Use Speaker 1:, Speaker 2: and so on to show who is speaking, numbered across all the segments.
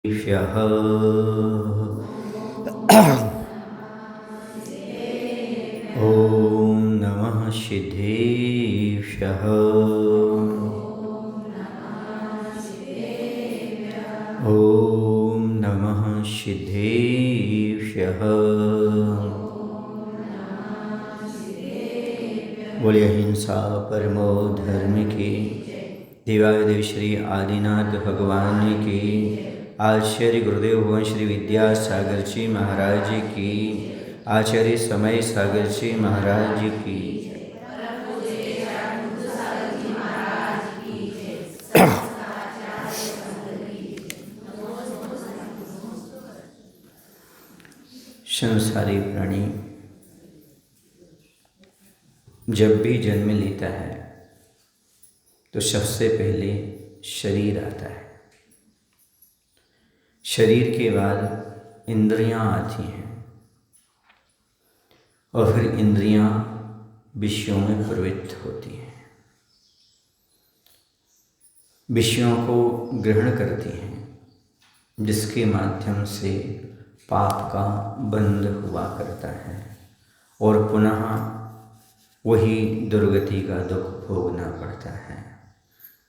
Speaker 1: ह्यः ॐ नमः सिद्धेभ्यः ॐ नमः सिद्धेभ्यः। बोलिए अहिंसा परमो धर्म की, देवादिदेव श्री आदिनाथ भगवान की, आचार्य गुरुदेव भगवान श्री विद्यासागर जी महाराज की, आचार्य समय सागर जी महाराज की। संसारी प्राणी जब भी जन्म लेता है तो सबसे पहले शरीर आता है। शरीर के बाद इंद्रियां आती हैं और फिर इंद्रियां विषयों में प्रवृत्त होती हैं, विषयों को ग्रहण करती हैं, जिसके माध्यम से पाप का बंध हुआ करता है और पुनः वही दुर्गति का दुख भोगना पड़ता है।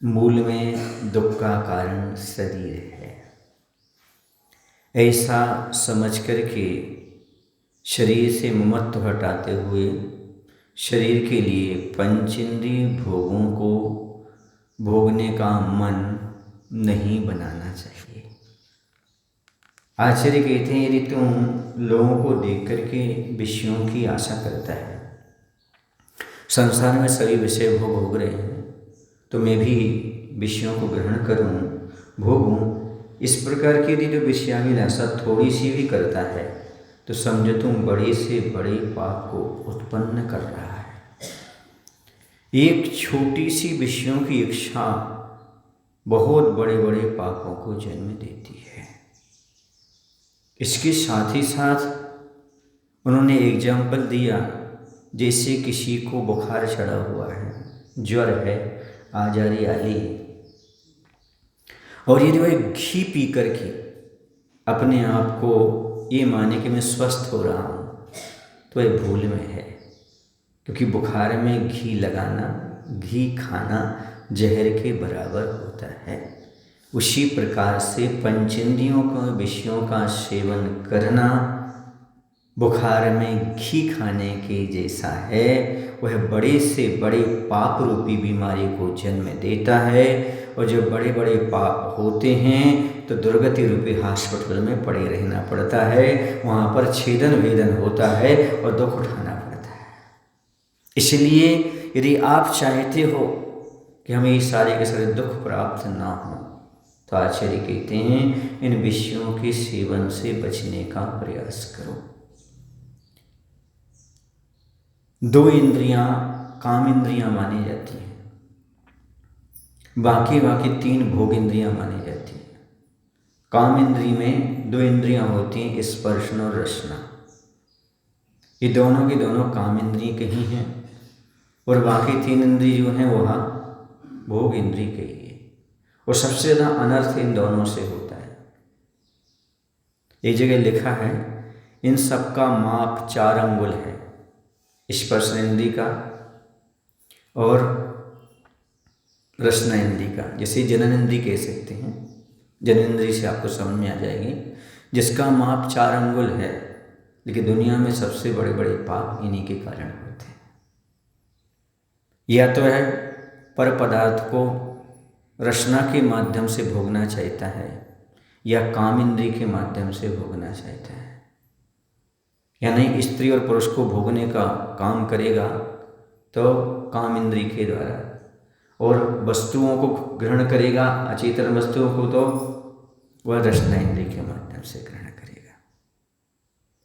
Speaker 1: मूल में दुख का कारण शरीर है। ऐसा समझ कर के शरीर से ममत्व हटाते हुए शरीर के लिए पंचेंद्रिय भोगों को भोगने का मन नहीं बनाना चाहिए। आचार्य कहते हैं, यदि तुम लोगों को देख करके विषयों की आशा करता है, संसार में सभी विषय भोग रहे हैं तो मैं भी विषयों को ग्रहण करूं, भोगूं, इस प्रकार की यदि जो विषयाभिलाषा थोड़ी सी भी करता है तो समझो तुम बड़े से बड़े पाप को उत्पन्न कर रहा है। एक छोटी सी विषयों की इच्छा बहुत बड़े बड़े पापों को जन्म देती है। इसके साथ ही साथ उन्होंने एग्जाम्पल दिया, जैसे किसी को बुखार चढ़ा हुआ है, ज्वर है, आजारी आली, और यदि वह घी पी करके अपने आप को ये माने कि मैं स्वस्थ हो रहा हूँ तो वह भूल में है, क्योंकि बुखार में घी लगाना, घी खाना जहर के बराबर होता है। उसी प्रकार से पंचेंद्रियों का विषयों का सेवन करना बुखार में घी खाने के जैसा है। वह बड़े से बड़े पाप रूपी बीमारी को जन्म देता है और जब बड़े बड़े पाप होते हैं तो दुर्गति रूपी हॉस्पिटल में पड़े रहना पड़ता है। वहाँ पर छेदन वेदन होता है और दुख उठाना पड़ता है। इसलिए यदि आप चाहते हो कि हमें ये सारे के सारे दुख प्राप्त ना हो तो आचार्य कहते हैं, इन विषयों के सेवन से बचने का प्रयास करो। दो इंद्रियां काम इंद्रियां मानी जाती हैं, बाकी तीन भोग इंद्रियां मानी जाती हैं। काम इंद्री में दो इंद्रियां होती हैं, स्पर्शन और रसना। ये दोनों की दोनों काम इंद्रिय कही हैं और बाकी तीन इंद्रिय जो हैं वह भोग इंद्रिय कही है। और सबसे ज़्यादा अनर्थ इन दोनों से होता है। एक जगह लिखा है, इन सब का माप 4 अंगुल है, स्पर्श इंद्री का और रसना इंद्री का। जैसे जनन इंद्री कह सकते हैं, जनन इंद्री से आपको समझ में आ जाएगी, जिसका माप 4 अंगुल है। लेकिन दुनिया में सबसे बड़े बड़े पाप इन्हीं के कारण होते हैं। या तो है पर पदार्थ को रसना के माध्यम से भोगना चाहता है या काम इंद्री के माध्यम से भोगना चाहता है। यानी स्त्री और पुरुष को भोगने का काम करेगा तो काम इंद्री के द्वारा, और वस्तुओं को ग्रहण करेगा, अचेतन वस्तुओं को, तो वह रसना इंद्री के माध्यम से ग्रहण करेगा।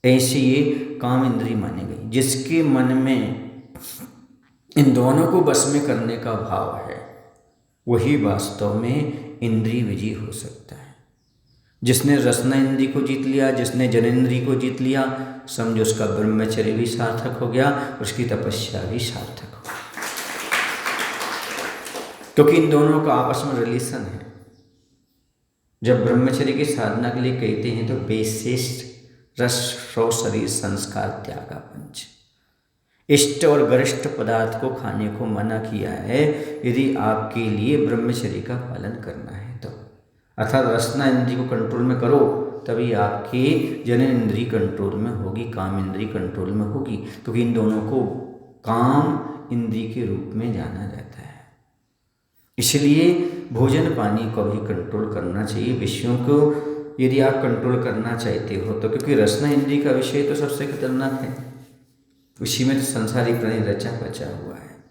Speaker 1: ऐसे ये काम इंद्री मानी गई। जिसके मन में इन दोनों को बस में करने का भाव है वही वास्तव में इंद्रिय विजयी हो सकता है। जिसने रसना इंद्री को जीत लिया, जिसने जनेंद्री को जीत लिया, समझो उसका ब्रह्मचर्य भी सार्थक हो गया, उसकी तपस्या भी सार्थक हो गई, क्योंकि इन दोनों का आपस में रिलेशन है। जब ब्रह्मचर्य की साधना के लिए कहते हैं तो विशिष्ट रस श्रव शरीर संस्कार त्यागा पंच, इष्ट और गरिष्ठ पदार्थ को खाने को मना किया है यदि आपके लिए ब्रह्मचर्य का पालन करना है तो। अर्थात रसना इंद्रिय को कंट्रोल में करो तभी आपकी जनन इंद्रिय कंट्रोल में होगी, काम इंद्रिय कंट्रोल में होगी, क्योंकि इन दोनों को काम इंद्रिय के रूप में जाना जाता है। इसलिए भोजन पानी को भी कंट्रोल करना चाहिए। विषयों को यदि आप कंट्रोल करना चाहते हो तो, क्योंकि रसना इंद्रिय का विषय तो सबसे खतरनाक है, उसी में तो संसारिक प्राणी रचा बचा हुआ है।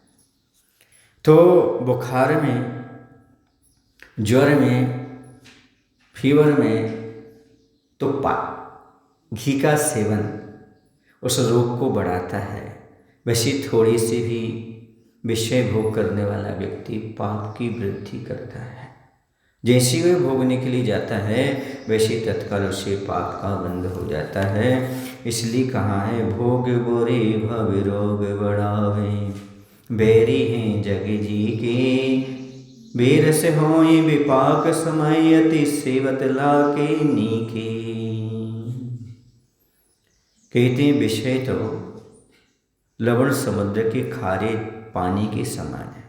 Speaker 1: तो बुखार में, ज्वर में, फीवर में तो घी का सेवन उस रोग को बढ़ाता है। वैसे थोड़ी सी भी विषय भोग करने वाला व्यक्ति पाप की वृद्धि करता है। जैसे वह भोगने के लिए जाता है वैसे तत्काल उसे पाप का बंध हो जाता है। इसलिए कहा है भोग बोरे भव रोग बढ़ावे, बैरी हैं जग जी के, बेर से होई विपाक समय अति सेवत लाके नीके। कहते हैं विषय तो लवण समुद्र के खारे पानी के समान है।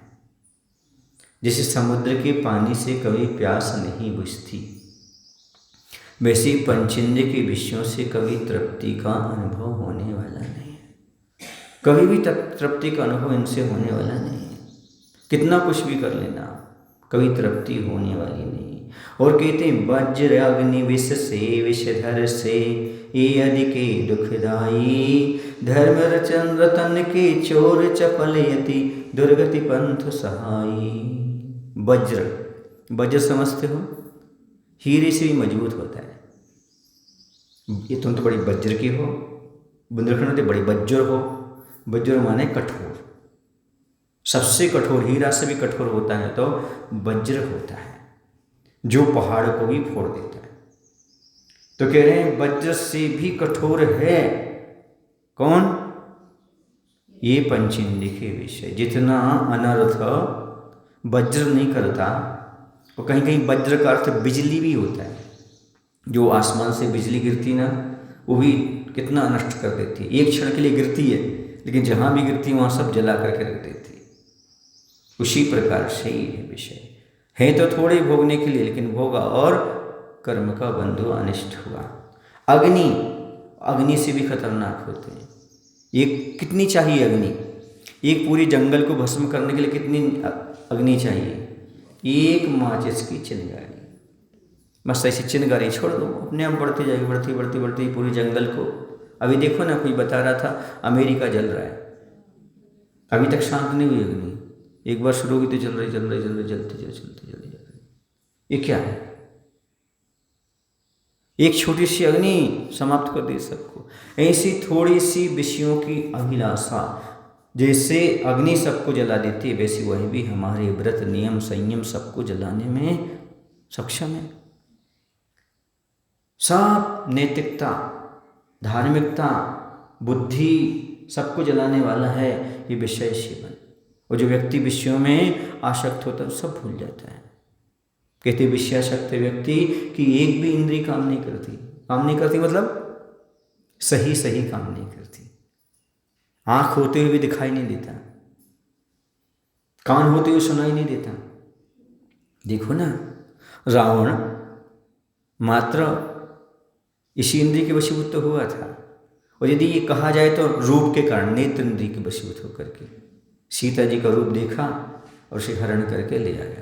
Speaker 1: जैसे समुद्र के पानी से कभी प्यास नहीं बुझती, वैसे पंचेंद्रिय के विषयों से कभी तृप्ति का अनुभव होने वाला नहीं है। कभी भी तृप्ति का अनुभव इनसे होने वाला नहीं है। कितना कुछ भी कर लेना, कभी तृप्ति होने वाली नहीं। और कहते हैं वज्र अग्नि विष से विषधर से ये अधिके दुखदाई, धर्म रचन रतन के चोर चपल यति दुर्गति पंथ सहाई। वज्र, वज्र समझते हो, हीरे से भी मजबूत होता है। ये तुम तो बड़ी वज्र की हो, बुंदेलखंड बड़ी वज्र हो। वज्र माने कठोर, सबसे कठोर, हीरा से भी कठोर होता है तो वज्र होता है, जो पहाड़ को भी फोड़ देता है। तो कह रहे हैं वज्र से भी कठोर है कौन? ये पंचेंद्रिय के विषय। जितना अनर्थ वज्र नहीं करता, और कहीं कहीं वज्र का अर्थ बिजली भी होता है। जो आसमान से बिजली गिरती ना, वो भी कितना नष्ट कर देती है। एक क्षण के लिए गिरती है, लेकिन जहाँ भी गिरती है वहाँ सब जला करके रख देती है। उसी प्रकार से ही है विषय, है तो थोड़े भोगने के लिए, लेकिन भोगा और कर्म का बंधु अनिष्ट हुआ। अग्नि, अग्नि से भी खतरनाक होते हैं। ये कितनी चाहिए अग्नि? एक पूरी जंगल को भस्म करने के लिए कितनी अग्नि चाहिए? एक माचिस की चिंगारी, बस ऐसी चिंगारी छोड़ दो, अपने आप बढ़ती जाएगी, बढ़ती बढ़ती बढ़ती पूरी जंगल को। अभी देखो ना, कोई बता रहा था अमेरिका जल रहा है, अभी तक शांत नहीं हुई अग्नि। एक बार शुरू हुई तो चल रही चल रही चल रही, चलती चलती चली जा रही। ये क्या है? एक छोटी सी अग्नि समाप्त कर दी सबको। ऐसी थोड़ी सी विषयों की अभिलाषा जैसे अग्नि सबको जला देती है, वैसे वही भी हमारे व्रत नियम संयम सबको जलाने में सक्षम है। सब नैतिकता, धार्मिकता, बुद्धि सबको जलाने वाला है ये विषय सेवन। और जो व्यक्ति विषयों में आसक्त होता है सब भूल जाता है। कहते विषयासक्त व्यक्ति की एक भी इंद्रिय काम नहीं करती। काम नहीं करती मतलब सही सही काम नहीं करती। आँख होते हुए भी दिखाई नहीं देता, कान होते हुए सुनाई नहीं देता। देखो ना, रावण मात्र इसी इंद्रिय के वशीभूत तो हुआ था। और यदि ये कहा जाए तो रूप के कारण, नेत्र इंद्रिय के वशीभूत होकर के सीता जी का रूप देखा और उसे हरण करके ले आया।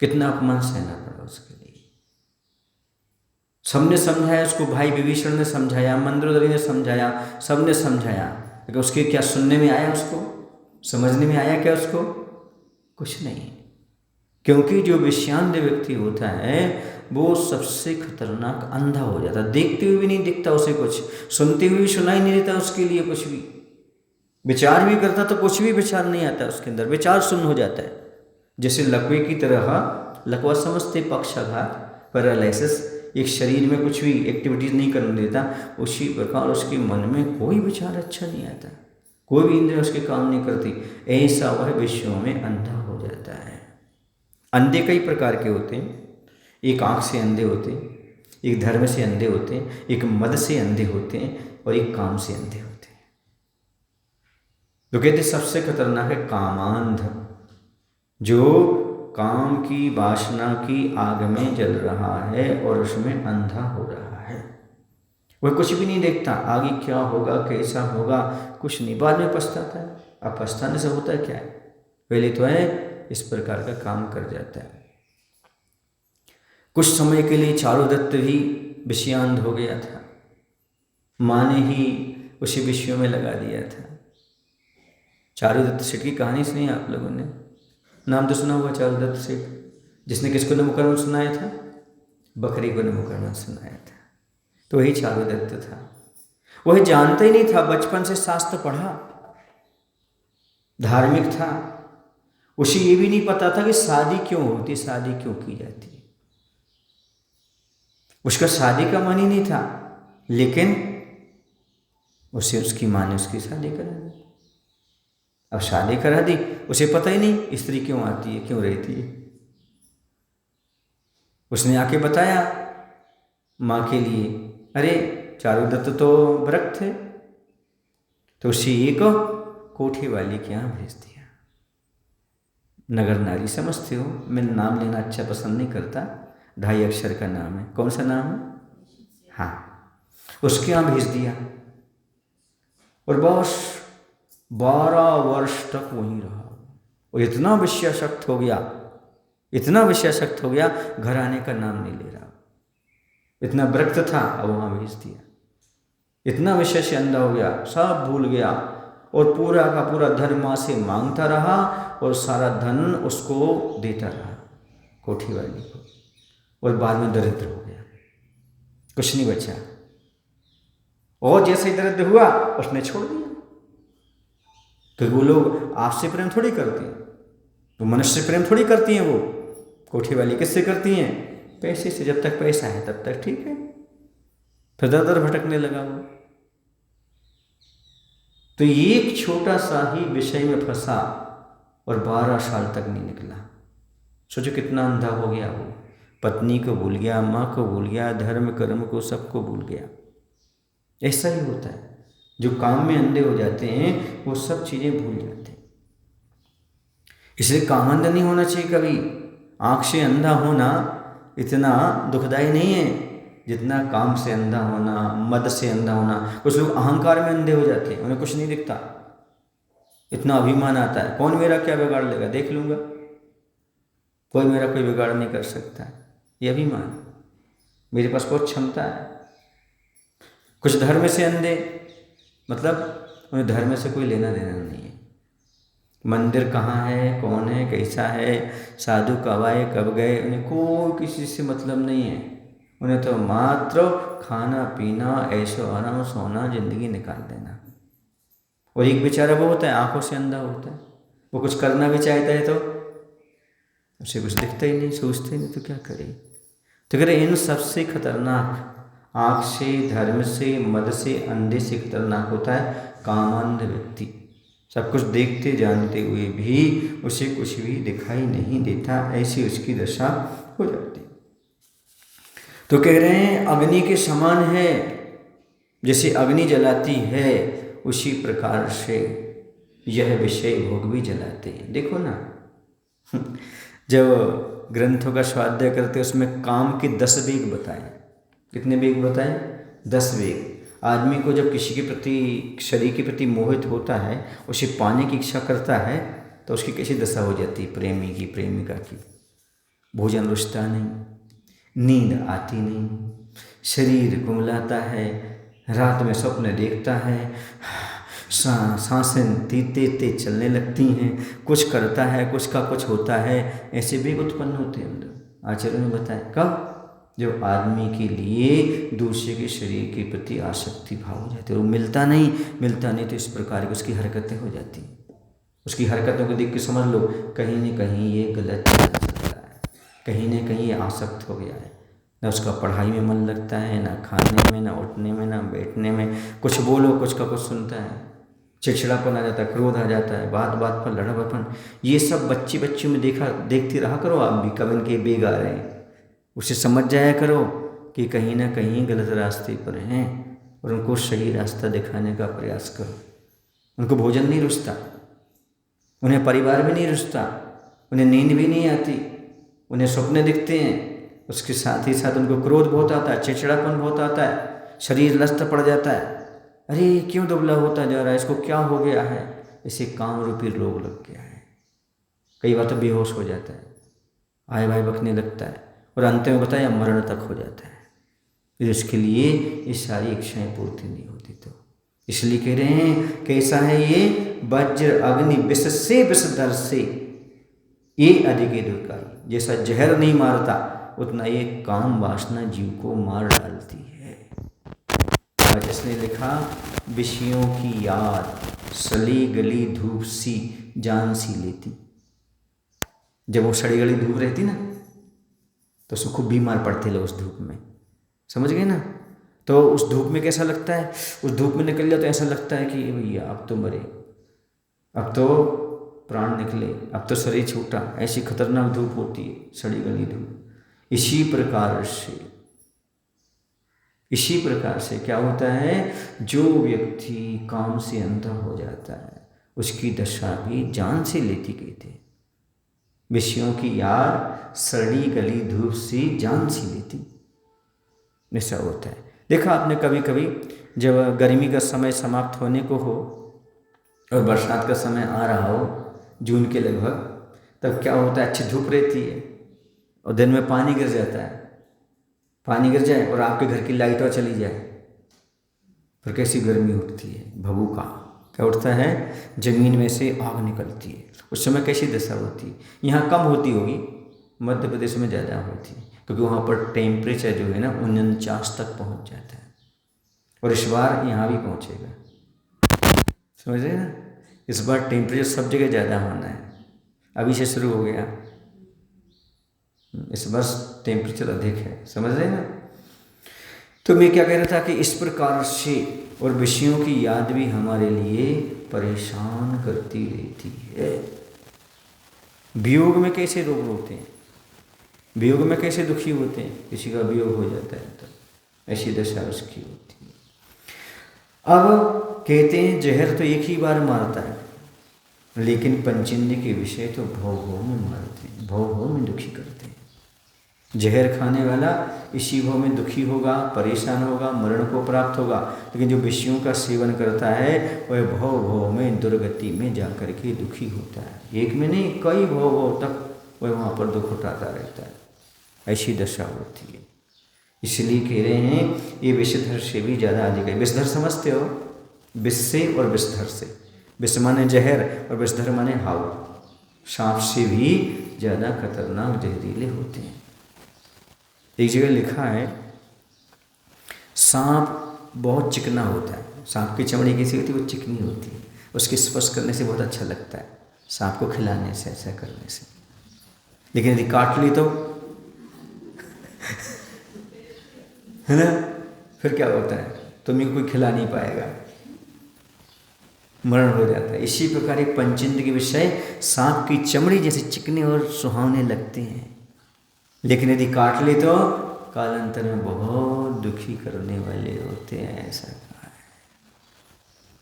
Speaker 1: कितना अपमान सहना पड़ा उसके लिए। सबने समझाया उसको, भाई विभीषण ने समझाया, मंदोदरी ने समझाया, सबने समझाया, लेकिन उसके क्या सुनने में आया? उसको समझने में आया क्या? उसको कुछ नहीं। क्योंकि जो विषयांध व्यक्ति होता है वो सबसे खतरनाक अंधा हो जाता है। देखते हुए भी नहीं दिखता उसे कुछ, सुनते हुए भी सुनाई नहीं देता उसके लिए कुछ भी, विचार भी करता तो कुछ भी विचार नहीं आता उसके अंदर, विचार शून्य हो जाता है। जैसे लकवे की तरह, लकवा समझते पक्षाघात, पैरालिसिस, एक शरीर में कुछ भी एक्टिविटीज नहीं करने देता, उसी प्रकार उसके मन में कोई विचार अच्छा नहीं आता, कोई भी इंद्रिय उसके काम नहीं करती। ऐसा वह विषयों में अंधा हो जाता है। अंधे कई प्रकार के होते हैं। एक आँख से अंधे होते हैं, एक धर्म से अंधे होते हैं, एक मद से अंधे होते हैं, और एक काम से अंधे होते हैं। तो कहते सबसे खतरनाक है कामांध, जो काम की वासना की आग में जल रहा है और उसमें अंधा हो रहा है। वह कुछ भी नहीं देखता, आगे क्या होगा, कैसा होगा, कुछ नहीं, बाद में पछताता है। अब पछताने से होता है क्या है, पहले तो है इस प्रकार का काम कर जाता है। कुछ समय के लिए चारुदत्त भी विषयांध हो गया था, माँ ने ही उसे विषयों में लगा दिया था। चारुदत्त सेठ की कहानी सुनी आप लोगों ने, नाम तो सुना हुआ चारुदत्त सेठ, जिसने किसको नमुकरण सुनाया था, बकरी को नमुकरण सुनाया था। तो वही चारुदत्त था। वह जानता ही नहीं था, बचपन से शास्त्र पढ़ा, धार्मिक था, उसे ये भी नहीं पता था कि शादी क्यों होती, शादी क्यों की जाती है। उसका शादी का मन ही नहीं था, लेकिन उसे उसकी माँ ने उसकी शादी करा दी। अब शादी करा दी, उसे पता ही नहीं स्त्री क्यों आती है, क्यों रहती है। उसने आके बताया माँ के लिए, अरे चारुदत्त तो व्रत थे, तो उसे एक कोठी वाली के यहाँ भेज दिया। नगर नारी समझते हो, मैं नाम लेना अच्छा पसंद नहीं करता, 2.5 अक्षर का नाम है। कौन सा नाम है? हाँ, उसके यहाँ भेज दिया और बस 12 वर्ष तक वहीं रहा। और इतना विषयासक्त हो गया, इतना विषयासक्त हो गया, घर आने का नाम नहीं ले रहा। इतना व्रत था, अब वहाँ भेज दिया। इतना विषय से अंधा हो गया, सब भूल गया, और पूरा का पूरा धन माँ से मांगता रहा और सारा धन उसको देता रहा, कोठी वाली को, और बाद में दरिद्र हो गया, कुछ नहीं बचा। और जैसे ही दरिद्र हुआ उसने छोड़ दिया, क्योंकि वो लोग आपसे प्रेम थोड़ी करते हैं, तो मनुष्य से प्रेम थोड़ी करती हैं। वो कोठी वाली किससे करती हैं? पैसे से। जब तक पैसा है तब तक ठीक है, फिर दर दर भटकने लगा वो। तो एक छोटा सा ही विषय में फंसा और 12 साल तक नहीं निकला। सोचो कितना अंधा हो गया वो, पत्नी को भूल गया, माँ को भूल गया, धर्म कर्म को सबको भूल गया। ऐसा ही होता है, जो काम में अंधे हो जाते हैं वो सब चीज़ें भूल जाते हैं। इसलिए कामंद नहीं होना चाहिए कभी। आँख से अंधा होना इतना दुखदाई नहीं है जितना काम से अंधा होना, मद से अंधा होना। कुछ लोग अहंकार में अंधे हो जाते हैं, उन्हें कुछ नहीं दिखता, इतना अभिमान आता है, कौन मेरा क्या बिगाड़ लेगा, देख लूँगा, कोई मेरा कोई बिगाड़ नहीं कर सकता। ये अभिमान, मेरे पास बहुत क्षमता है। कुछ धर्म से अंधे, मतलब उन्हें धर्म से कोई लेना देना नहीं है। मंदिर कहाँ है, कौन है, कैसा है, साधु कब आए कब गए, उन्हें कोई किसी से मतलब नहीं है। उन्हें तो मात्र खाना पीना, ऐशो आराम, सोना, जिंदगी निकाल देना। और एक बेचारा वो होता है आंखों से अंधा होता है, वो कुछ करना भी चाहता है तो उसे कुछ दिखता ही नहीं, सोचते ही नहीं, तो क्या करे। तो कह रहे इन सबसे खतरनाक, आँख से, धर्म से, मद से, अंधे से खतरनाक होता है कामांध व्यक्ति। सब कुछ देखते जानते हुए भी उसे कुछ भी दिखाई नहीं देता, ऐसी उसकी दशा हो जाती। तो कह रहे हैं अग्नि के समान है, जैसे अग्नि जलाती है उसी प्रकार से यह विषय भोग भी जलाते हैं। देखो ना, जब ग्रंथों का स्वाध्याय करते उसमें काम के 10 वेग बताए। कितने वेग बताए? 10 वेग। आदमी को जब किसी के प्रति, शरीर के प्रति मोहित होता है, उसे पाने की इच्छा करता है, तो उसकी कैसी दशा हो जाती है प्रेमी की, प्रेमिका की? भोजन रुचता नहीं, नींद आती नहीं, शरीर कुमलाता है, रात में स्वप्न देखता है, सांसें तेज चलने लगती हैं, कुछ करता है, कुछ का कुछ होता है। ऐसे भी उत्पन्न होते हैं अंदर। आचार्य ने बताया कब? जब आदमी के लिए दूसरे के शरीर के प्रति आसक्ति भाव हो जाती है। वो मिलता नहीं तो इस प्रकार की उसकी हरकतें हो जाती हैं। उसकी हरकतों को देख के समझ लो कहीं न कहीं ये गलत चल सकता है, कहीं न कहीं ये आसक्त हो गया है। ना उसका पढ़ाई में मन लगता है, ना खाने में, ना उठने में, ना बैठने में। कुछ बोलो कुछ का कुछ सुनता है, चिड़चिड़ापन आ जाता है, क्रोध आ जाता है, बात बात पर लड़ापन, ये सब बच्चियों में देखते रहा करो आप भी, कब इनके बेग आ रहे हैं। उसे समझ जाया करो कि कहीं ना कहीं गलत रास्ते पर हैं और उनको सही रास्ता दिखाने का प्रयास करो। उनको भोजन नहीं रुचता, उन्हें परिवार भी नहीं रुचता, उन्हें नींद भी नहीं आती, उन्हें सपने दिखते हैं, उसके साथ ही साथ उनको क्रोध बहुत आता है, चिड़चिड़ापन बहुत आता है, शरीर लस्त पड़ जाता है, अरे क्यों दुबला होता जा रहा है, इसको क्या हो गया है, इसे काम रूपी रोग लग गया है। कई बार तो बेहोश हो जाता है, आए भाई बकने लगता है और अंत में बताया मरण तक हो जाता है। फिर उसके लिए ये सारी इच्छाएं पूर्ति नहीं होती। तो इसलिए कह रहे हैं कैसा है ये, वज्र अग्नि विष से विषधर से ये अधिक दुर्गाई। जैसा जहर नहीं मारता उतना ये काम वासना जीव को मार डालती है। आज इसने लिखा विषयों की याद सली गली धूप सी जान सी लेती। जब वो सड़ी गली धूप रहती ना तो उसको खूब बीमार पड़ते लोग उस धूप में, समझ गए ना। तो उस धूप में कैसा लगता है, उस धूप में निकल जाए तो ऐसा लगता है कि भैया अब तो मरे, अब तो प्राण निकले, अब तो शरीर छूटा। ऐसी खतरनाक धूप होती है सड़ी गली धूप। इसी प्रकार से क्या होता है, जो व्यक्ति काम से अंधा हो जाता है उसकी दशा भी जान से लेती कहते हैं। विषयों की याद सड़ी गली धूप से जान सी लेती, ऐसा होता है। देखा आपने कभी कभी जब गर्मी का समय समाप्त होने को हो और बरसात का समय आ रहा हो, जून के लगभग, तब क्या होता है, अच्छी धूप रहती है और दिन में पानी गिर जाता है। पानी गिर जाए और आपके घर की लाइट और चली जाए, फिर कैसी गर्मी उठती है, भभूका क्या उठता है, जमीन में से आग निकलती है। उस समय कैसी दशा होती है। यहाँ कम होती होगी, मध्य प्रदेश में ज़्यादा होती है क्योंकि वहाँ पर टेम्परेचर जो है ना 49 तक पहुँच जाता है और इस बार यहाँ भी पहुँचेगा, समझ रहे ना। इस बार टेम्परेचर सब जगह ज़्यादा होना है, अभी से शुरू हो गया, इस वर्ष टेम्परेचर अधिक है, समझ रहे ना। तो मैं क्या कह रहा था कि इस प्रकार से और विषयों की याद भी हमारे लिए परेशान करती रहती है। वियोग में कैसे रोग होते हैं, वियोग में कैसे दुखी होते हैं, किसी का वियोग हो जाता है तो ऐसी दशा उसकी होती है। अब कहते हैं जहर तो एक ही बार मारता है, लेकिन पंचेंद्र के विषय तो भव में मारते हैं, भव में दुखी करते हैं। जहर खाने वाला इसी भव में दुखी होगा, परेशान होगा, मरण को प्राप्त होगा, लेकिन जो विषयों का सेवन करता है वह भव में दुर्गति में जाकर के दुखी होता है। एक में नहीं, कई भव तक वह वहाँ पर दुख उठाता रहता है, ऐसी दशा होती है। इसलिए कह रहे हैं ये विषधर से भी ज़्यादा अधिक है। विषधर समझते हो, विष से और विषधर से, विष माने जहर और विषधर माने हाउ, सांप से भी ज़्यादा खतरनाक जहरीले होते हैं। एक जगह लिखा है सांप बहुत चिकना होता है, सांप की चमड़ी कैसी होती है, वो चिकनी होती है, उसके स्पर्श करने से बहुत अच्छा लगता है, सांप को खिलाने से, ऐसा करने से। लेकिन यदि काट ली तो है ना, फिर क्या होता है, तुम्हें कोई खिला नहीं पाएगा, मरण हो जाता है। इसी प्रकार एक पंचेंद्र के विषय सांप की चमड़ी जैसे चिकने और सुहावने लगते हैं, लेकिन यदि काट ले तो कालांतर में बहुत दुखी करने वाले होते हैं, ऐसा कहा है।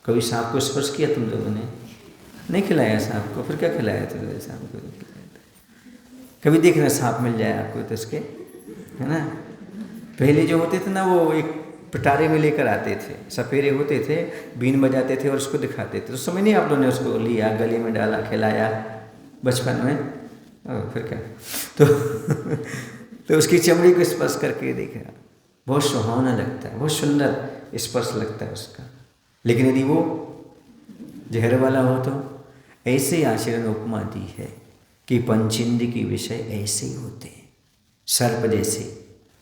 Speaker 1: कभी सांप को स्पर्श किया तुम लोगों ने? नहीं खिलाया सांप को, फिर क्या खिलाया तुमने सांप को? कभी देखना सांप मिल जाए आपको तो उसके, है ना। पहले जो होते थे ना वो एक पिटारे में लेकर आते थे, सपेरे होते थे, बीन बजाते थे और उसको दिखाते थे। उस समय नहीं आप लोगों ने उसको लिया, गले में डाला, खिलाया बचपन में? फिर क्या तो उसकी चमड़ी को स्पर्श करके देखा, बहुत सुहावना लगता है, बहुत सुंदर स्पर्श लगता है उसका। लेकिन यदि वो जहर वाला हो तो ऐसे आचरण उपमा दी है कि पंचेंद्र के विषय ऐसे ही होते हैं, सर्प जैसे।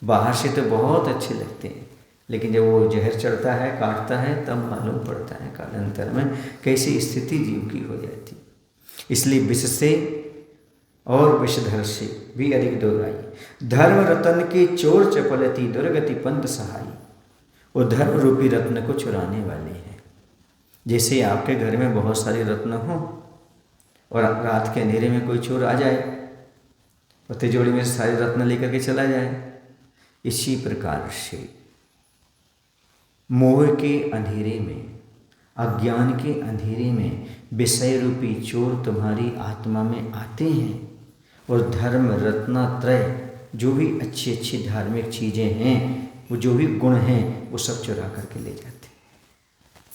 Speaker 1: बाहर से तो बहुत अच्छे लगते हैं, लेकिन जब वो जहर चढ़ता है, काटता है, तब मालूम पड़ता है कालांतर में कैसी स्थिति जीव की हो जाती। इसलिए विष से और विषधर से भी अधिक दुर्गाई। धर्म रतन के चोर चपलती दुर्गति पंथ सहाई। वो धर्म रूपी रत्न को चुराने वाले हैं। जैसे आपके घर में बहुत सारे रत्न हो और रात के अंधेरे में कोई चोर आ जाए और तिजोरी में सारे रत्न लेकर के चला जाए, इसी प्रकार से मोह के अंधेरे में, अज्ञान के अंधेरे में विषय रूपी चोर तुम्हारी आत्मा में आते हैं और धर्म रत्नात्रय, जो भी अच्छी अच्छी धार्मिक चीज़ें हैं, वो जो भी गुण हैं, वो सब चुरा करके ले जाते हैं।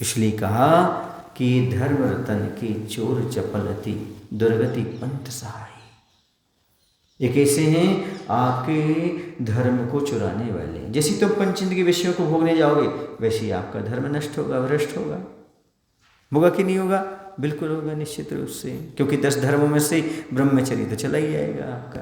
Speaker 1: इसलिए कहा कि धर्म रतन की चोर चपलती दुर्गति पंथ सहाय। ये कैसे हैं? आपके धर्म को चुराने वाले। जैसे तुम पंचेंद्र के विषयों को भोगने जाओगे, वैसे ही आपका धर्म नष्ट होगा, भ्रष्ट होगा। होगा कि नहीं होगा? बिल्कुल होगा, निश्चित रूप से, क्योंकि 10 धर्मों में से ब्रह्मचर्य तो चला ही जाएगा आपका।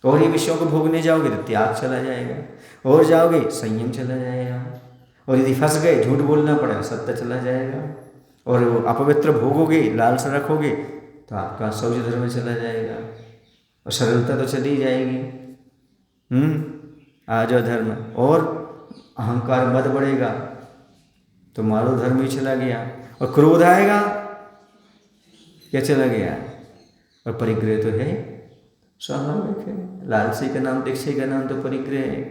Speaker 1: और ये विषयों को भोगने जाओगे तो त्याग चला जाएगा, और जाओगे संयम चला जाएगा, और यदि फंस गए झूठ बोलना पड़ेगा, सत्य चला जाएगा, और अपवित्र भोगोगे, लालसा रखोगे तो आपका शौच धर्म चला जाएगा, और सरलता तो चली जाएगी। आ जाओ धर्म, और अहंकार मद बढ़ेगा तो मारो धर्म ही चला गया, और क्रोध आएगा क्या चला गया, और परिग्रह तो है, स्वाभाविक है। लालसी का नाम, दीक्षा का नाम तो परिग्रह है।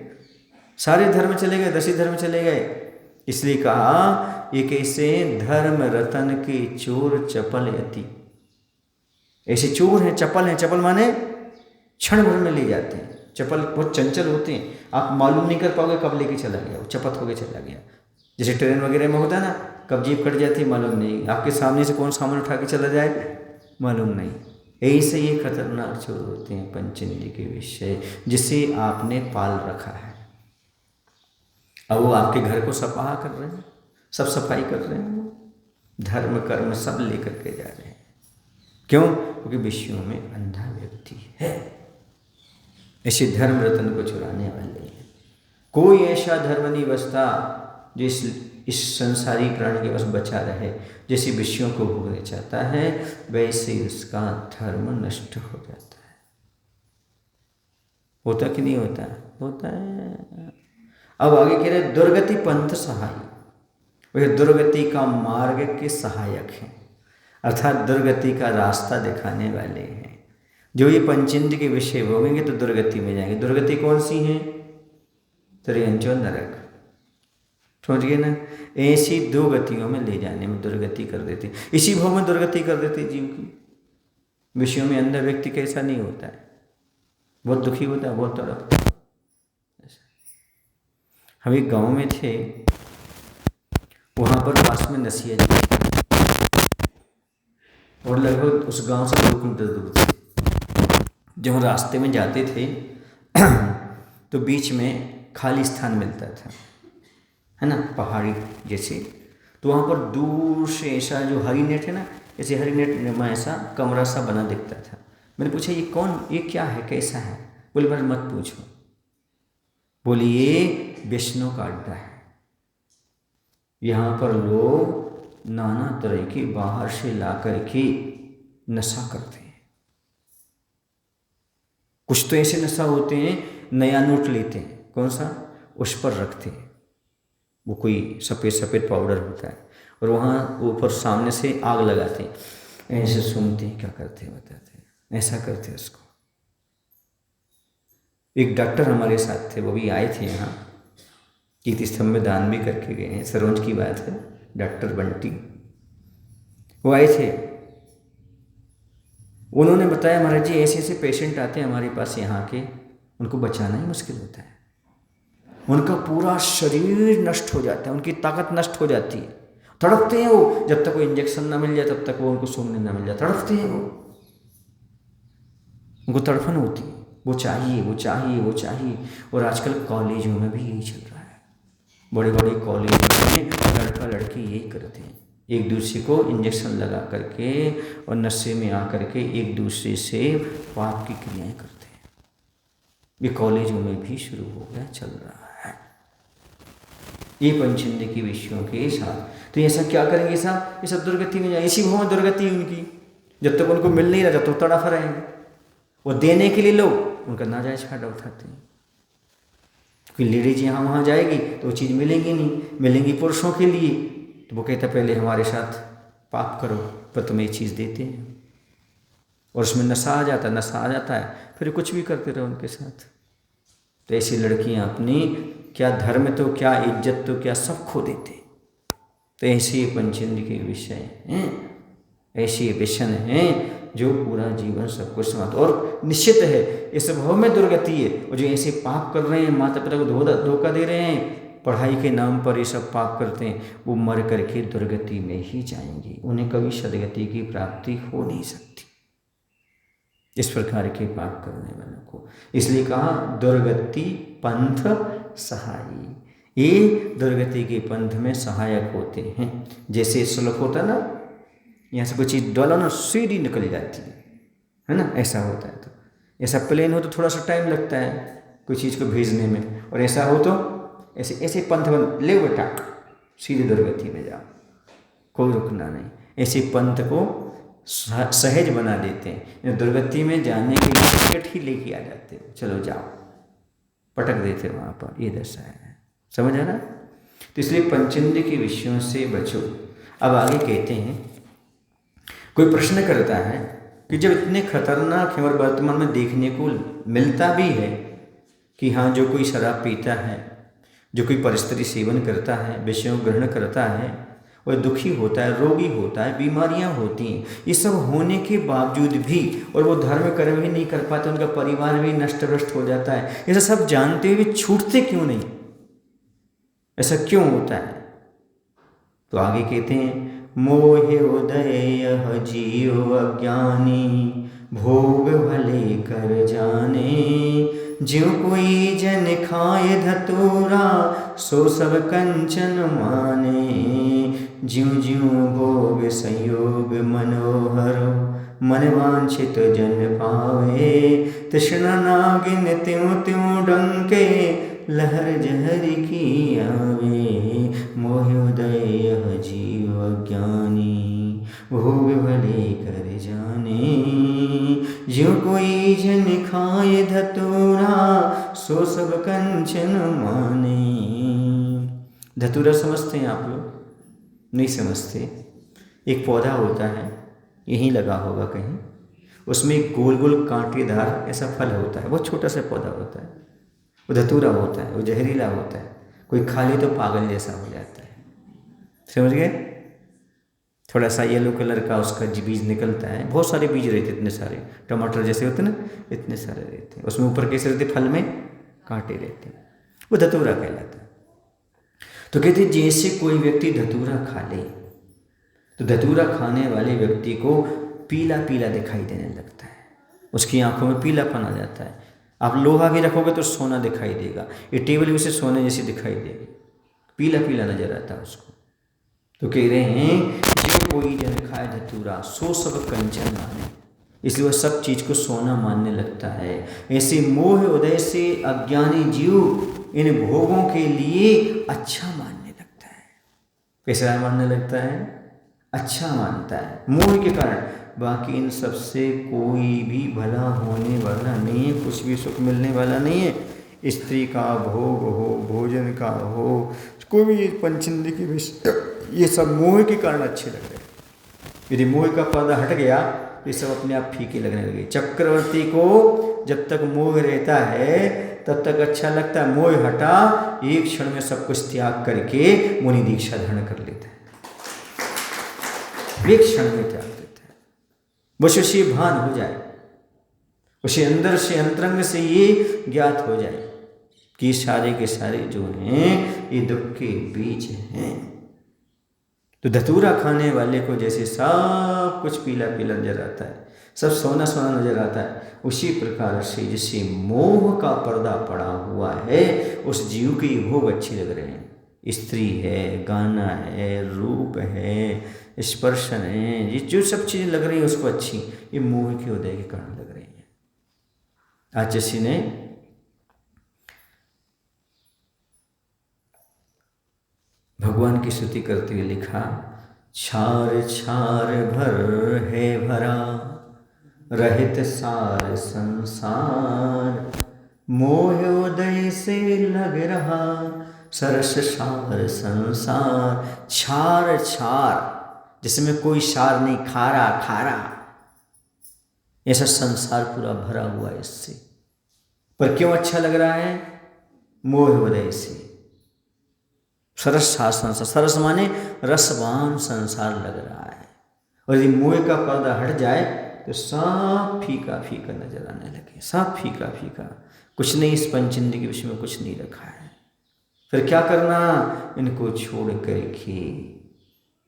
Speaker 1: सारे धर्म चले गए, 10 ही धर्म चले गए। इसलिए कहा ये कैसे? धर्म रतन के चोर चपल यति। ऐसे चोर हैं, चपल हैं। चपल माने क्षण भर में ले जाते हैं। चपल बहुत चंचल होते हैं, आप मालूम नहीं कर पाओगे कब लेके चला गया, वो चपत होके चला गया। जैसे ट्रेन वगैरह में होता है ना, कब जेब कट जाती है मालूम नहीं, आपके सामने से कौन सामान उठा के चला जाए मालूम नहीं। ऐसे ये खतरनाक चोर होते हैं पंचेंद्रिय के विषय, जिसे आपने पाल रखा है। अब वो आपके घर को सफा कर रहे हैं, सब सफाई कर रहे हैं, धर्म कर्म सब लेकर के जा रहे हैं। क्यों? क्योंकि विषयों में अंधा व्यक्ति है। ऐसे धर्म रतन को चुराने वाले हैं। कोई ऐसा धर्म नहीं बचता जो इस संसारी प्राणी के पास बचा रहे। जैसे विषयों को भोगना चाहता है, वैसे उसका धर्म नष्ट हो जाता है। होता कि नहीं होता? होता है। अब आगे कह रहे दुर्गति पंथ सहाय। वह दुर्गति का मार्ग के सहायक हैं, अर्थात दुर्गति का रास्ता दिखाने वाले हैं। जो ये पंचेंद्रिय के विषय भोगेंगे तो दुर्गति में जाएंगे। दुर्गति कौन सी है? त्रियंचो नरक। समझ गए ना? ऐसी 2 गतियों में ले जाने में दुर्गति कर देते, इसी भाव में दुर्गति कर देते जीव की। विषयों में अंधा व्यक्ति कैसा नहीं होता है, बहुत दुखी होता है, बहुत तड़पता है। हम एक गांव में थे, वहाँ पर पास में नसिया जी और लगभग उस गांव से 2 किलोमीटर दूर थे। जब हम रास्ते में जाते थे तो बीच में खाली स्थान मिलता था, है ना, पहाड़ी जैसे। तो वहाँ पर दूर से ऐसा जो हरी नेट है ना, ऐसे हरी नेट में ऐसा कमरा सा बना दिखता था। मैंने पूछा ये कौन, ये क्या है, कैसा है? बोले बस मत पूछो। बोले ये विष्णु का अड्डा है। यहाँ पर लोग नाना तरह के बाहर से ला करके नशा करते हैं। कुछ तो ऐसे नशा होते हैं, नया नोट लेते हैं, कौन सा, उस पर रखते हैं, वो कोई सफ़ेद सफ़ेद पाउडर होता है, और वहाँ ऊपर सामने से आग लगाते हैं, ऐसे सुनते हैं, क्या करते हैं बताते हैं, ऐसा करते हैं उसको। एक डॉक्टर हमारे साथ थे, वो भी आए थे यहाँ, कीर्ति स्तंभ में दान भी करके गए हैं, सरोज की बात है, डॉक्टर बंटी, वो आए थे। उन्होंने बताया महाराज जी ऐसे ऐसे पेशेंट आते हैं हमारे पास यहाँ के, उनको बचाना ही मुश्किल होता है, उनका पूरा शरीर नष्ट हो जाता है, उनकी ताकत नष्ट हो जाती है, तड़पते हैं वो, जब तक वो इंजेक्शन ना मिल जाए तब तक वो उनको सोने ना मिल जाए, तड़पते हैं वो, उनको तड़पन होती है, वो चाहिए वो चाहिए वो चाहिए। और आजकल कॉलेजों में भी यही चल रहा है, बड़े बड़े कॉलेजों में लड़का लड़की यही करते हैं, एक दूसरे को इंजेक्शन लगा करके और नशे में आ करके एक दूसरे से पाप की क्रियाएं करते हैं। ये कॉलेजों में भी शुरू हो गया, चल रहा है ये पंचेंद्रिय के विषयों के साथ। तो ऐसा क्या करेंगे साहब, ये सब दुर्गति में जाए, इसी भाव में दुर्गति उनकी, जब तक उनको मिल नहीं रहा जब तक तड़फ रहेंगे। वो देने के लिए लोग उनका नाजायज फायदा उठाते हैं, क्योंकि लेडीज यहाँ वहाँ जाएगी तो वो चीज़ मिलेगी नहीं, मिलेंगी पुरुषों के लिए तो वो कहता पहले हमारे साथ पाप करो पर तुम्हें ये चीज़ देते हैं, और उसमें नशा आ जाता है, फिर कुछ भी करते रहो उनके साथ। तो ऐसी लड़कियां अपनी क्या धर्म तो क्या इज्जत तो क्या सब खो देते। तो ऐसे पंचेंद्र के विषय हैं, ऐसी व्यसन हैं जो पूरा जीवन सब कुछ समाप्त। और निश्चित है इस स्वभाव में दुर्गति है, और जो ऐसे पाप कर रहे हैं, माता पिता को धोखा दे रहे हैं, पढ़ाई के नाम पर ये सब पाप करते हैं, वो मर करके दुर्गति में ही जाएंगे, उन्हें कभी सदगति की प्राप्ति हो नहीं सकती इस प्रकार के पाप करने वालों को। इसलिए कहा दुर्गति पंथ सहाई, ये दुर्गति के पंथ में सहायक होते हैं। जैसे श्लोक होता है ना, यहाँ से कोई चीज़ डालो ना सीधी निकल जाती है ना, ऐसा होता है। तो ऐसा प्लेन हो तो थोड़ा सा टाइम लगता है कोई चीज़ को भेजने में, और ऐसा हो तो ऐसे ऐसे पंथ बन ले बेटा सीधे दुर्गति में जाओ, कोई रुकना नहीं। ऐसे पंथ को सहज बना देते हैं, दुर्गति में जाने के लिए टिकट ही लेके आ जाते हैं, चलो जाओ, पटक देते वहाँ पर, ये दशा है, समझ है ना। तो इसलिए पंचेंद्र के विषयों से बचो। अब आगे कहते हैं, कोई प्रश्न करता है कि जब इतने खतरनाक है और वर्तमान में देखने को मिलता भी है कि हाँ जो कोई शराब पीता है, जो कोई परिस्थिति सेवन करता है, विषयों ग्रहण करता है, वह दुखी होता है, रोगी होता है, बीमारियां होती हैं, ये सब होने के बावजूद भी, और वो धर्म कर्म भी नहीं कर पाते, उनका परिवार भी नष्ट भ्रष्ट हो जाता है, ये सब जानते हुए छूटते क्यों नहीं, ऐसा क्यों होता है। तो आगे कहते हैं, मोहे उदय जीव अज्ञानी भोग भले कर जाने, ज्यों कोई जन खाए धतूरा सो सब कंचन माने, ज्यों ज्यों भोग संयोग मनोहर मन वांछित जन पावे, तृष्णा नागिन त्यों त्यों डंके लहर जहर की आवे, मोहोदय जीव ज्ञानी भोग भले कर जाने, ज्यों कोई जन खाए धतूरा सो सब कंचन माने। धतूरा समझते हैं आप लोग? नहीं समझते। एक पौधा होता है, यहीं लगा होगा कहीं, उसमें एक गोल गोल कांटेदार ऐसा फल होता है, बहुत छोटा सा पौधा होता है, वो धतूरा होता है, वो जहरीला होता है, कोई खा ले तो पागल जैसा हो जाता है, समझ गए। थोड़ा सा येलो कलर का उसका बीज निकलता है, बहुत सारे बीज रहते, इतने सारे टमाटर जैसे होते ना, इतने सारे रहते हैं, उसमें ऊपर कैसे रहते, फल में कांटे रहते हैं, वो धतूरा कहलाता है। तो कहते जैसे कोई व्यक्ति धतूरा खा ले तो धतूरा खाने वाले व्यक्ति को पीला पीला दिखाई देने लगता है, उसकी आंखों में पीलापन आ जाता है। आप लोहा भी रखोगे तो सोना दिखाई देगा, ये टेबल भी उसे सोने जैसी दिखाई देगी, पीला पीला नजर आता है उसको। तो कह रहे हैं जो कोई जन खाए धतूरा सो सब कंचन माने, इसलिए वह सब चीज को सोना मानने लगता है। ऐसे मोह उदय से अज्ञानी जीव इन भोगों के लिए अच्छा मानने लगता है। कैसा मानने लगता है? अच्छा मानता है मोह के कारण। बाकी इन सब से कोई भी भला होने वाला नहीं है, कुछ भी सुख मिलने वाला नहीं है। स्त्री का भोग हो, भोजन का हो, कोई भी पंचेंद्र की विषय, ये सब मोह के कारण अच्छे लग रहे हैं। यदि मोह का पर्दा हट गया तो ये सब अपने आप फीके लगने लगे। चक्रवर्ती को जब तक मोह रहता है तब तक अच्छा लगता है, मोह हटा एक क्षण में सब कुछ त्याग करके मुनि दीक्षा धारण कर लेता है, एक क्षण में त्याग देता है। बस उसे भान हो जाए, उसे अंदर से अंतरंग से ये ज्ञात हो जाए कि सारे के सारे जो हैं ये दुख के बीज हैं। तो धतूरा खाने वाले को जैसे सब कुछ पीला पीला नजर आता है, सब सोना सोना नजर आता है, उसी प्रकार से जिससे मोह का पर्दा पड़ा हुआ है उस जीव के भोग अच्छे लग रहे हैं। स्त्री है, गाना है, रूप है, स्पर्शन है, ये जो सब चीज़ें लग रही हैं उसको अच्छी, ये मोह के उदय के कारण लग रही हैं। आज जैसे ने भगवान की स्तुति करते हुए लिखा, छार छार भर है भरा रहित सार संसार, मोह उदय से लग रहा सरस सार संसार, छार छार जिसमें कोई सार नहीं, खारा खारा, ऐसा संसार पूरा भरा हुआ है इससे। पर क्यों अच्छा लग रहा है? मोह उदय से। सरस सार संसार, सरस माने रसवान संसार लग रहा है, और यदि मोह का पर्दा हट जाए तो सब फीका फीका नजर आने लगे, सब फीका फीका, कुछ नहीं, इस पंचेंद्रिय के विषय में कुछ नहीं रखा है। फिर क्या करना? इनको छोड़ करके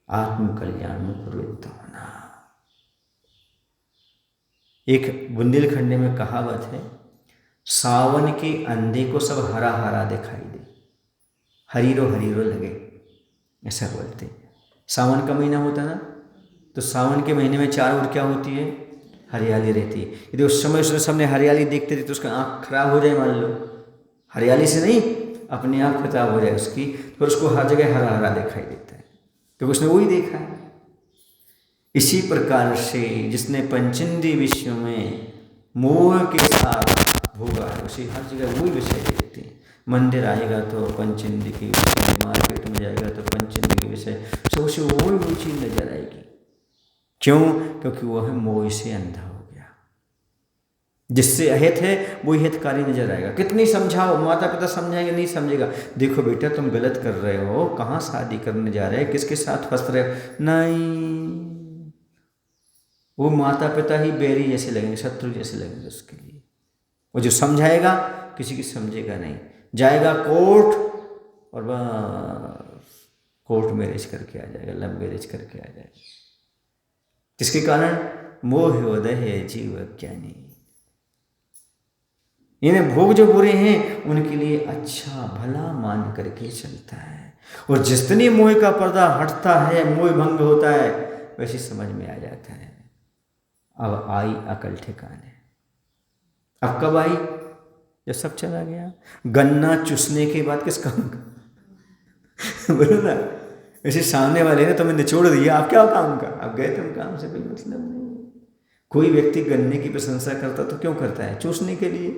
Speaker 1: आत्म कल्याण में प्रवृत्त होना। एक बुंदेलखंड में कहावत है, सावन के अंधे को सब हरा हरा दिखाई दे, हरीरो हरीरो लगे, ऐसा बोलते। सावन का महीना होता ना, तो सावन के महीने में चारों ओर क्या होती है? हरियाली रहती है। यदि उस समय उसने सामने हरियाली देखते थे तो उसका आँख खराब हो जाए, मान लो, हरियाली से नहीं, अपने आप खराब हो जाए उसकी, तो उसको हर जगह हरा हरा दिखाई देता है, क्योंकि उसने वही देखा है। इसी प्रकार से जिसने पंचेंद्रिय विषय में मोह के साथ भोगा है, उसे हर जगह वही विषय देखते हैं। मंदिर आएगा तो पंचेंद्रिय के विषय, मार्केट में जाएगा तो पंचेंद्रिय के विषय, सब उसे वही चीज नजर आएगी। क्यों? क्योंकि वह मोह से अंधा हो गया। जिससे अहित है वही हितकारी नजर आएगा। कितनी समझाओ, माता पिता समझाएंगे, नहीं समझेगा। देखो बेटा तुम गलत कर रहे हो, कहाँ शादी करने जा रहे हो, किसके साथ फंस रहे हो, नहीं, वो माता पिता ही बैरी जैसे लगेंगे, शत्रु जैसे लगेंगे उसके लिए। वो जो समझाएगा किसी की समझेगा नहीं, जाएगा कोर्ट और बस कोर्ट मैरिज करके आ जाएगा, लव मैरिज करके आ जाएगा। किसके कारण? मोह उदय है जीव ज्ञानी। इन्हें भोग जो बुरे हैं उनके लिए अच्छा भला मान करके चलता है, और जितनी मोह का पर्दा हटता है, मोह भंग होता है, वैसे समझ में आ जाता है। अब आई अकल ठिकाने। अब कब आई? जब सब चला गया। गन्ना चूसने के बाद किस काम का? बोलो ना, ऐसे सामने वाले ने तुम्हें निचोड़ दिया, आप क्या काम का? अब गए तुम काम से, कोई मतलब नहीं। कोई व्यक्ति गन्ने की प्रशंसा करता तो क्यों करता है? चूसने के लिए।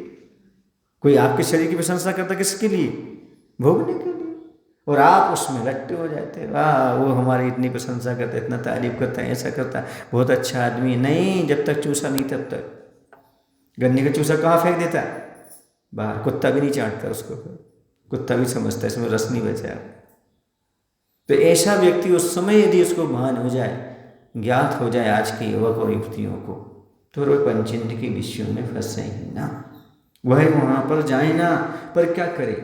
Speaker 1: कोई आपके शरीर की प्रशंसा करता किसके लिए? भोगने के लिए। और आप उसमें लट्टे हो जाते हैं, वाह वो हमारी इतनी प्रशंसा करता है, इतना तारीफ करता है, ऐसा करता है, बहुत अच्छा आदमी है। नहीं, जब तक चूसा नहीं तब तक। गन्ने का चूसा कहाँ फेंक देता है? बाहर। कुत्ता भी नहीं चाटता उसको, कुत्ता भी समझता है इसमें रस नहीं बचा। तो ऐसा व्यक्ति उस समय यदि उसको भान हो जाए, ज्ञात हो जाए आज के युवक और युवतियों को, तो वह पंचेंद्रिय के विषयों में फंसे ही ना, वह वहाँ पर जाए ना। पर क्या करे?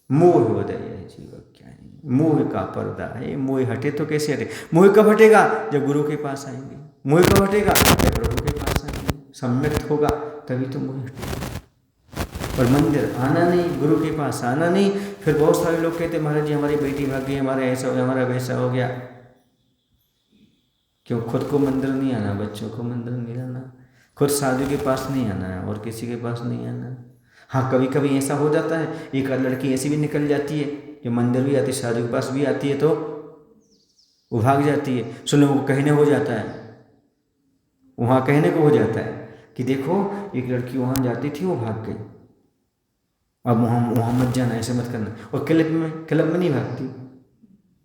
Speaker 1: मोह उदय है जीव ज्ञानी। मोह का पर्दा है, मोह हटे तो कैसे हटे? मोह कब हटेगा? जब गुरु के पास आएंगे। मोह कब हटेगा? जब प्रभु के पास आएंगे, सम्यक्त होगा, तभी तो मोह हटेगा। और मंदिर आना नहीं, गुरु के पास आना नहीं। फिर बहुत सारे लोग कहते महाराज जी हमारी बेटी भाग गई, हमारा ऐसा हो गया, हमारा वैसा हो गया। क्यों? खुद को मंदिर नहीं आना, बच्चों को मंदिर नहीं आना, खुद साधु के पास नहीं आना है, और किसी के पास नहीं आना। हाँ, कभी कभी ऐसा हो जाता है, एक लड़की ऐसी भी निकल जाती है जो मंदिर भी आती है, साधु के पास भी आती है, तो वो भाग जाती है। सुन लोगों को कहने हो जाता है, वहाँ कहने को हो जाता है कि देखो एक लड़की वहाँ जाती थी, वो भाग गई, अब वहाँ मत जाना, ऐसे मत करना। और क्लब में नहीं भागती,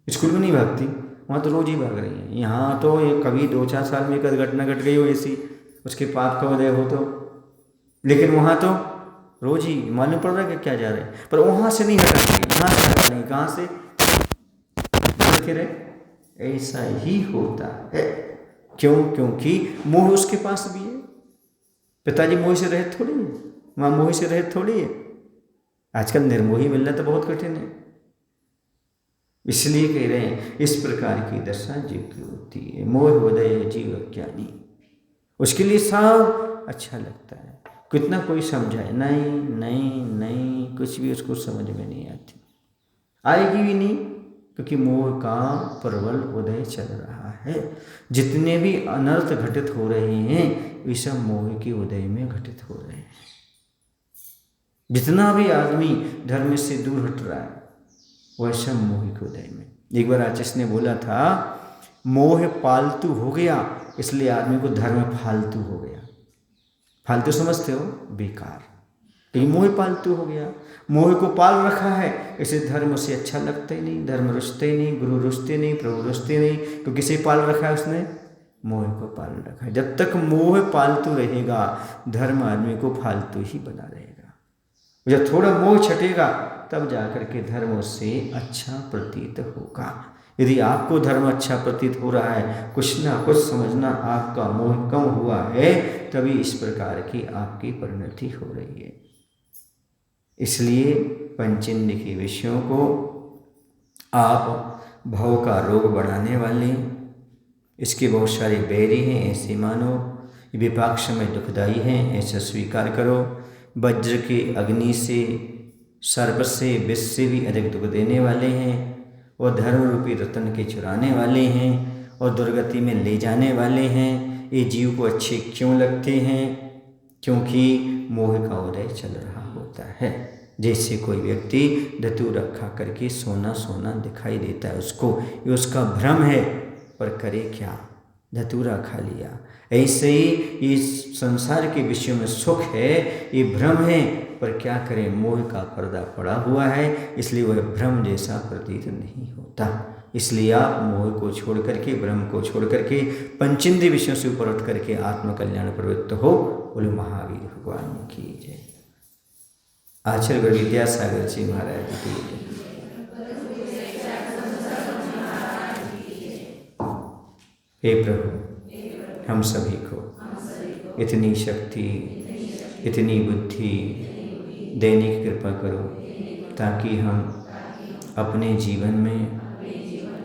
Speaker 1: स्कूल में नहीं भागती, वहाँ तो रोज ही भाग रही है। यहाँ तो ये कभी 2-4 साल में एक घटना घट गई हो ऐसी, उसके पाप का उदय हो तो, लेकिन वहाँ तो रोज ही मालूम पड़ रहा है कि क्या जा रहे हैं। पर वहाँ से नहीं हटेंगे, यहाँ से हटेंगे, कहाँ से? रहे ऐसा ही होता है। क्यों? क्योंकि मोह उसके पास भी है। पिताजी मोह से रहित थोड़ी है, माँ मोह से रहित थोड़ी है। आजकल निर्मोही मिलना तो बहुत कठिन है। इसलिए कह रहे हैं इस प्रकार की दशा जीव की होती है। मोह उदय जीव ज्ञानी, उसके लिए सब अच्छा लगता है, कितना कोई समझाए, नहीं नहीं नहीं, कुछ भी उसको समझ में नहीं आती, आएगी भी नहीं, क्योंकि मोह का प्रबल उदय चल रहा है। जितने भी अनर्थ घटित हो रहे हैं वे सब मोह के उदय में घटित हो रहे हैं। जितना भी आदमी धर्म से दूर हट रहा है वह सब मोह के उदय में। एक बार आचार्य ने बोला था, मोह पालतू हो गया इसलिए आदमी को धर्म फालतू हो गया। फालतू समझते हो? बेकार। तो ये मोह पालतू हो गया। मोह को पाल रखा है, इसे धर्म उसे अच्छा लगता ही नहीं, धर्म रुचते ही नहीं, गुरु रुचते नहीं, प्रभु रुचते नहीं। तो किसे पाल रखा है उसने? मोह को पाल रखा है। जब तक मोह पालतू रहेगा, धर्म आदमी को फालतू ही बना रहेगा। जब थोड़ा मोह छटेगा तब जाकर के धर्म उससे अच्छा प्रतीत होगा। यदि आपको धर्म अच्छा प्रतीत हो रहा है, कुछ ना कुछ समझना आपका मोह कम हुआ है, तभी इस प्रकार की आपकी परिणति हो रही है। इसलिए पंचेंद्र के विषयों को आप भव का रोग बढ़ाने वाले, इसके बहुत सारे बैरी हैं ऐसे मानो, विपाक्ष में दुखदाई हैं ऐसा स्वीकार करो। वज्र के अग्नि से, सर्प से, विष से भी अधिक दुख देने वाले हैं, और धर्म रूपी रत्न के चुराने वाले हैं, और दुर्गति में ले जाने वाले हैं। ये जीव को अच्छे क्यों लगते हैं? क्योंकि मोह का उदय चल रहा होता है। जैसे कोई व्यक्ति धतूरा खा करके सोना सोना दिखाई देता है उसको, ये उसका भ्रम है, पर करे क्या? धतूरा खा लिया। ऐसे ही इस संसार के विषय में सुख है, ये भ्रम है, पर क्या करें? मोह का पर्दा पड़ा हुआ है, इसलिए वह भ्रम जैसा प्रतीत नहीं होता। इसलिए आप मोह को छोड़ करके, भ्रम को छोड़ करके, पंचेंद्रिय विषयों से ऊपर उठ करके आत्मकल्याण प्रवृत्त हो। बोले महावीर भगवान की जय। आचार्य गुरु विद्यासागर जी महाराज की जय। हे प्रभु, हम सभी को इतनी शक्ति, इतनी बुद्धि देने की कृपा करो, ताकि हम अपने जीवन में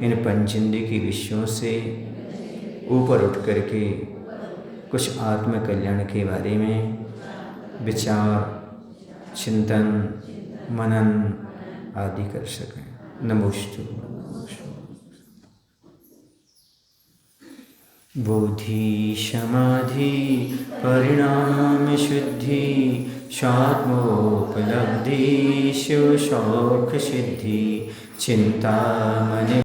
Speaker 1: इन पंचेंद्रिय के विषयों से ऊपर उठ करके कुछ आत्म कल्याण के बारे में विचार, चिंतन, मनन आदि कर सकें। नमोस्तु। बुद्धि समाधि परिणाम शुद्धि, स्वात्मोपलब्धि शिव शौक सिद्धि, चिंता मन